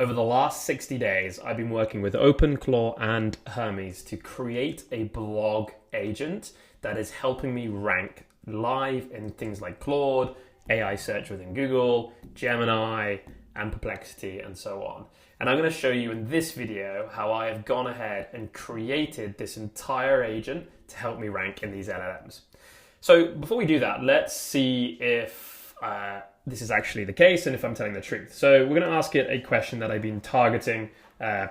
Over the last 60 days, I've been working with OpenClaw and Hermes to create a blog agent that is helping me rank live in things like Claude, AI search within Google, Gemini, and Perplexity, and so on. And I'm going to show you in this video how I have gone ahead and created this entire agent to help me rank in these LLMs. So before we do that, let's see if this is actually the case and if I'm telling the truth. So we're going to ask it a question that I've been targeting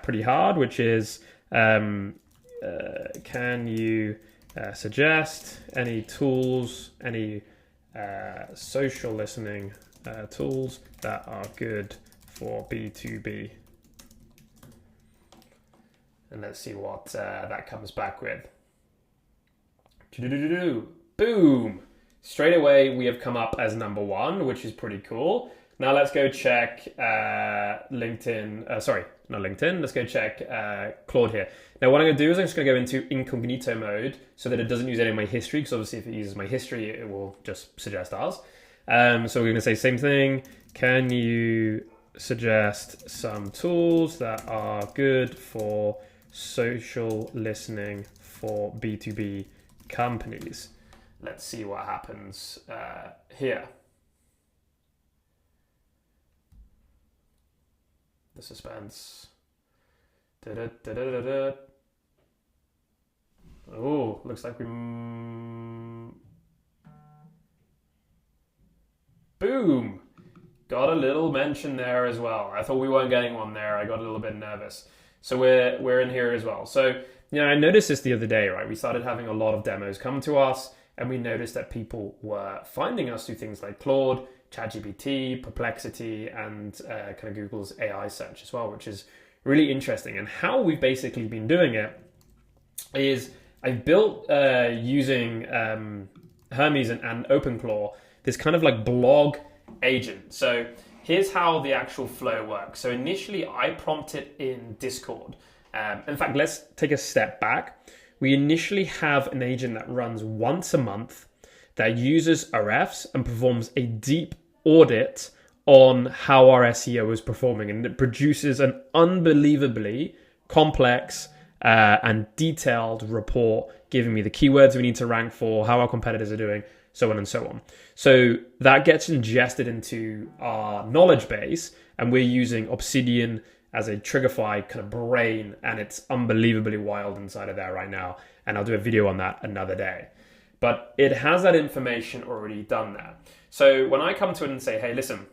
pretty hard, which is, can you suggest any tools, any social listening tools that are good for B2B? And let's see what that comes back with. Boom! Straight away, we have come up as number one, which is pretty cool. Now let's go check LinkedIn. Sorry, not LinkedIn. Let's go check Claude here. Now what I'm going to do is I'm just going to go into incognito mode so that it doesn't use any of my history, because obviously if it uses my history, it will just suggest ours. So we're going to say same thing. Can you suggest some tools that are good for social listening for B2B companies? Let's see what happens here. The suspense. Oh, looks like we... Boom! Got a little mention there as well. I thought we weren't getting one there. I got a little bit nervous. So we're in here as well. So, I noticed this the other day, right? We started having a lot of demos come to us, and we noticed that people were finding us through things like Claude, ChatGPT, Perplexity, and kind of Google's AI search as well, which is really interesting. And how we've basically been doing it is I've built using Hermes and OpenClaw this kind of like blog agent. So here's how the actual flow works. So initially I prompt it in Discord. In fact, let's take a step back. We initially have an agent that runs once a month that uses RFs and performs a deep audit on how our SEO is performing. And it produces an unbelievably complex and detailed report, giving me the keywords we need to rank for, how our competitors are doing, so on and so on. So that gets ingested into our knowledge base, and we're using Obsidian as a Trigify kind of brain, and it's unbelievably wild inside of there right now. And I'll do a video on that another day. But it has that information already done there. So when I come to it and say, hey, listen,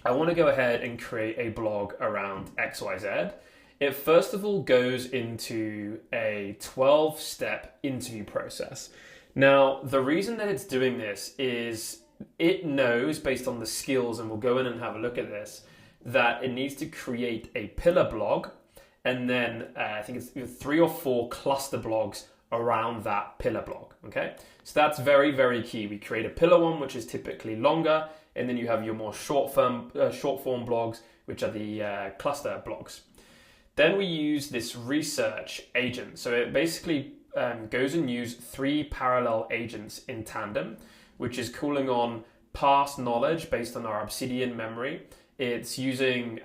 I want to go ahead and create a blog around XYZ, it first of all goes into a 12-step interview process. Now, the reason that it's doing this is it knows, based on the skills, and we'll go in and have a look at this, that it needs to create a pillar blog, and then I think it's 3 or 4 cluster blogs around that pillar blog, okay? So that's very, very key. We create a pillar one, which is typically longer, and then you have your more short form blogs, which are the cluster blogs. Then we use this research agent. So it basically goes and uses 3 parallel agents in tandem, which is calling on past knowledge based on our Obsidian memory. It's using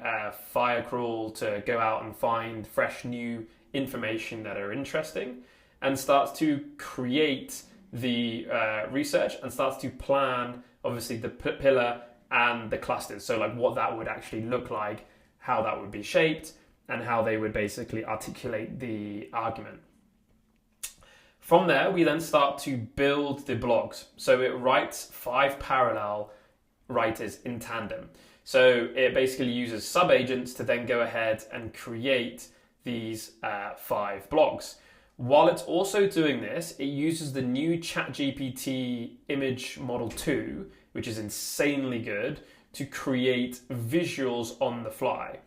Firecrawl to go out and find fresh new information that are interesting, and starts to create the research and starts to plan, obviously, the pillar and the clusters. So like what that would actually look like, how that would be shaped, and how they would basically articulate the argument. From there, we then start to build the blogs. So it writes 5 parallel writers in tandem. So it basically uses subagents to then go ahead and create these 5 blogs. While it's also doing this, it uses the new ChatGPT Image Model 2, which is insanely good, to create visuals on the fly.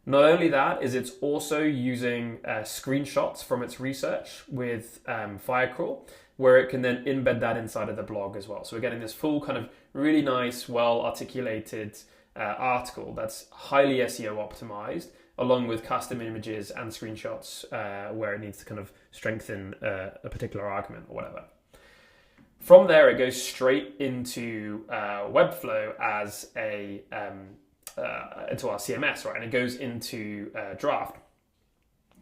Not only that, is it's also using screenshots from its research with Firecrawl, where it can then embed that inside of the blog as well. So we're getting this full kind of really nice, well-articulated article that's highly SEO optimized, along with custom images and screenshots where it needs to kind of strengthen a particular argument or whatever. From there, it goes straight into Webflow as a CMS, right? And it goes into draft.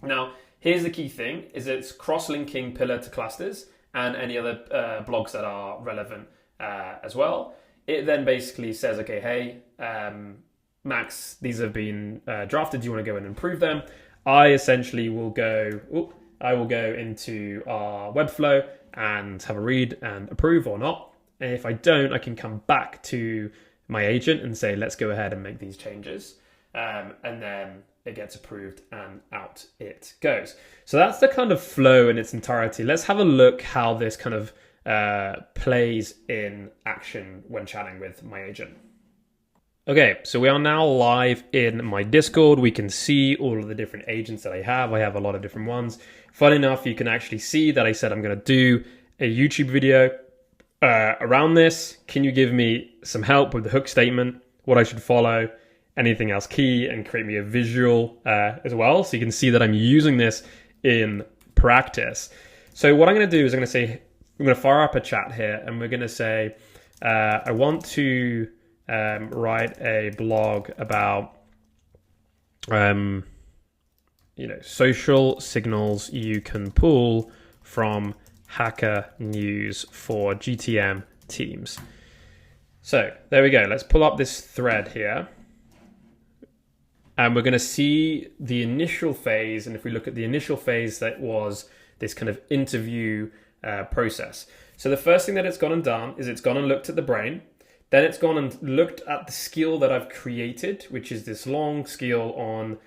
Now, here's the key thing, is it's cross-linking pillar to clusters and any other blogs that are relevant as well. It then basically says, okay, hey, Max, these have been drafted. Do you want to go and improve them? I essentially will go into our Webflow and have a read and approve or not. And if I don't, I can come back to my agent and say, let's go ahead and make these changes. And then it gets approved and out it goes. So that's the kind of flow in its entirety. Let's have a look how this kind of plays in action when chatting with my agent. Okay, so we are now live in my Discord. We can see all of the different agents that I have. I have a lot of different ones. Fun enough, you can actually see that I said I'm going to do a YouTube video around this. Can you give me some help with the hook statement, what I should follow, anything else key, and create me a visual as well, so you can see that I'm using this in practice. So what I'm going to do is I'm going to fire up a chat here, and we're going to say, I want to write a blog about social signals you can pull from hacker news for GTM teams. So there we go. Let's pull up this thread here. And we're going to see the initial phase. And if we look at the initial phase, that was this kind of interview process. So the first thing that it's gone and done is it's gone and looked at the brain. Then it's gone and looked at the skill that I've created, which is this long skill on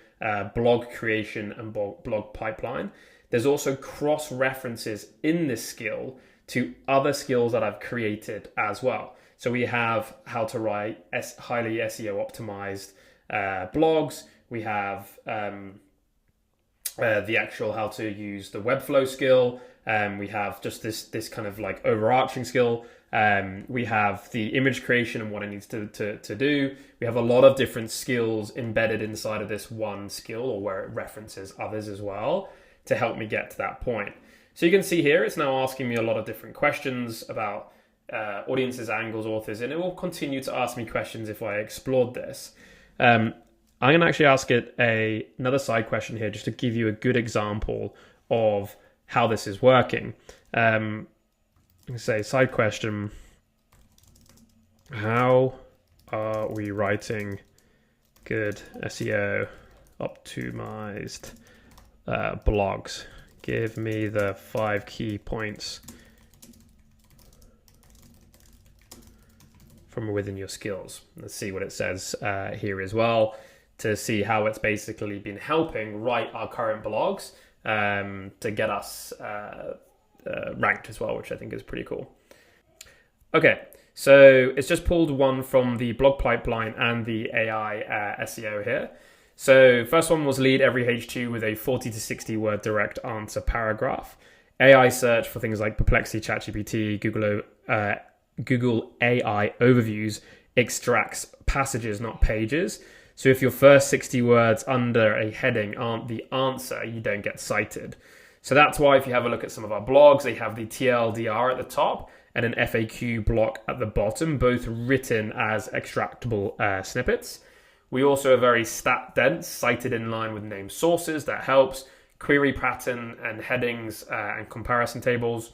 blog creation and blog pipeline. There's also cross references in this skill to other skills that I've created as well. So we have how to write highly SEO optimized blogs. We have the actual how to use the Webflow skill. We have just this kind of like overarching skill. We have the image creation and what it needs to do. We have a lot of different skills embedded inside of this one skill, or where it references others as well to help me get to that point. So you can see here, it's now asking me a lot of different questions about audiences, angles, authors, and it will continue to ask me questions if I explored this. I'm going to actually ask it another side question here, just to give you a good example of how this is working. Say side question, how are we writing good SEO optimized blogs? Give me the 5 key points from within your skills. Let's see what it says here as well, to see how it's basically been helping write our current blogs to get us ranked as well, which I think is pretty cool. Okay, so it's just pulled one from the blog pipeline and the AI SEO here. So first one was lead every H2 with a 40 to 60 word direct answer paragraph. AI search for things like Perplexity, ChatGPT, Google AI overviews extracts passages, not pages. So if your first 60 words under a heading aren't the answer, you don't get cited. So that's why if you have a look at some of our blogs, they have the TLDR at the top and an FAQ block at the bottom, both written as extractable snippets. We also are very stat dense, cited in line with named sources. That helps. Query pattern and headings and comparison tables.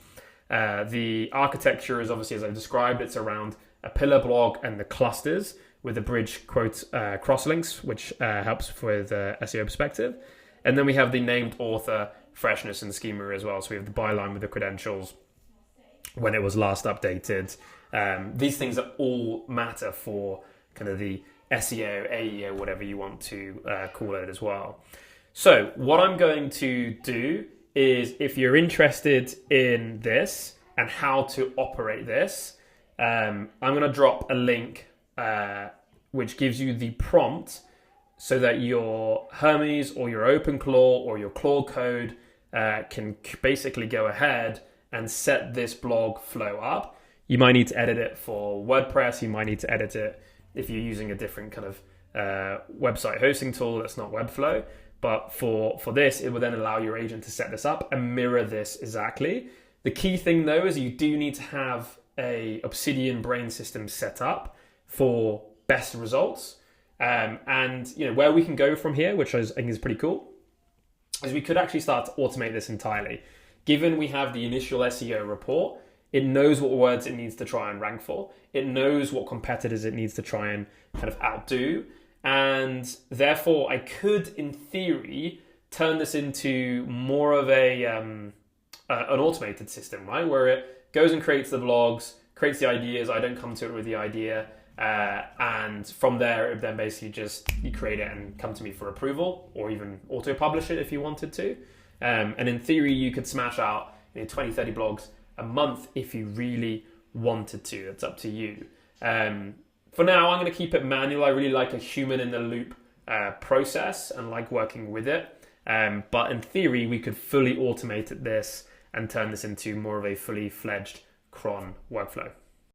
The architecture is obviously, as I described, it's around a pillar blog and the clusters with the bridge quote crosslinks, which helps with SEO perspective. And then we have the named author, freshness, and schema as well. So we have the byline with the credentials, when it was last updated. These things that all matter for kind of the SEO, AEO, whatever you want to call it as well. So what I'm going to do is, if you're interested in this and how to operate this, I'm going to drop a link which gives you the prompt so that your Hermes or your OpenClaw or your Claude Code can basically go ahead and set this blog flow up. You might need to edit it for WordPress. You might need to edit it if you're using a different kind of website hosting tool that's not Webflow. But for this, it will then allow your agent to set this up and mirror this exactly. The key thing though is you do need to have a Obsidian brain system set up for best results. And where we can go from here, which I think is pretty cool, is we could actually start to automate this entirely. Given we have the initial SEO report, it knows what words it needs to try and rank for. It knows what competitors it needs to try and kind of outdo. And therefore, I could, in theory, turn this into more of an automated system, right? Where it goes and creates the blogs, creates the ideas. I don't come to it with the idea. And from there, it then basically just you create it and come to me for approval, or even auto-publish it if you wanted to. And in theory, you could smash out 20, 30 blogs a month if you really wanted to. It's up to you. For now, I'm going to keep it manual. I really like a human in the loop process and like working with it. But in theory, we could fully automate this and turn this into more of a fully fledged cron workflow.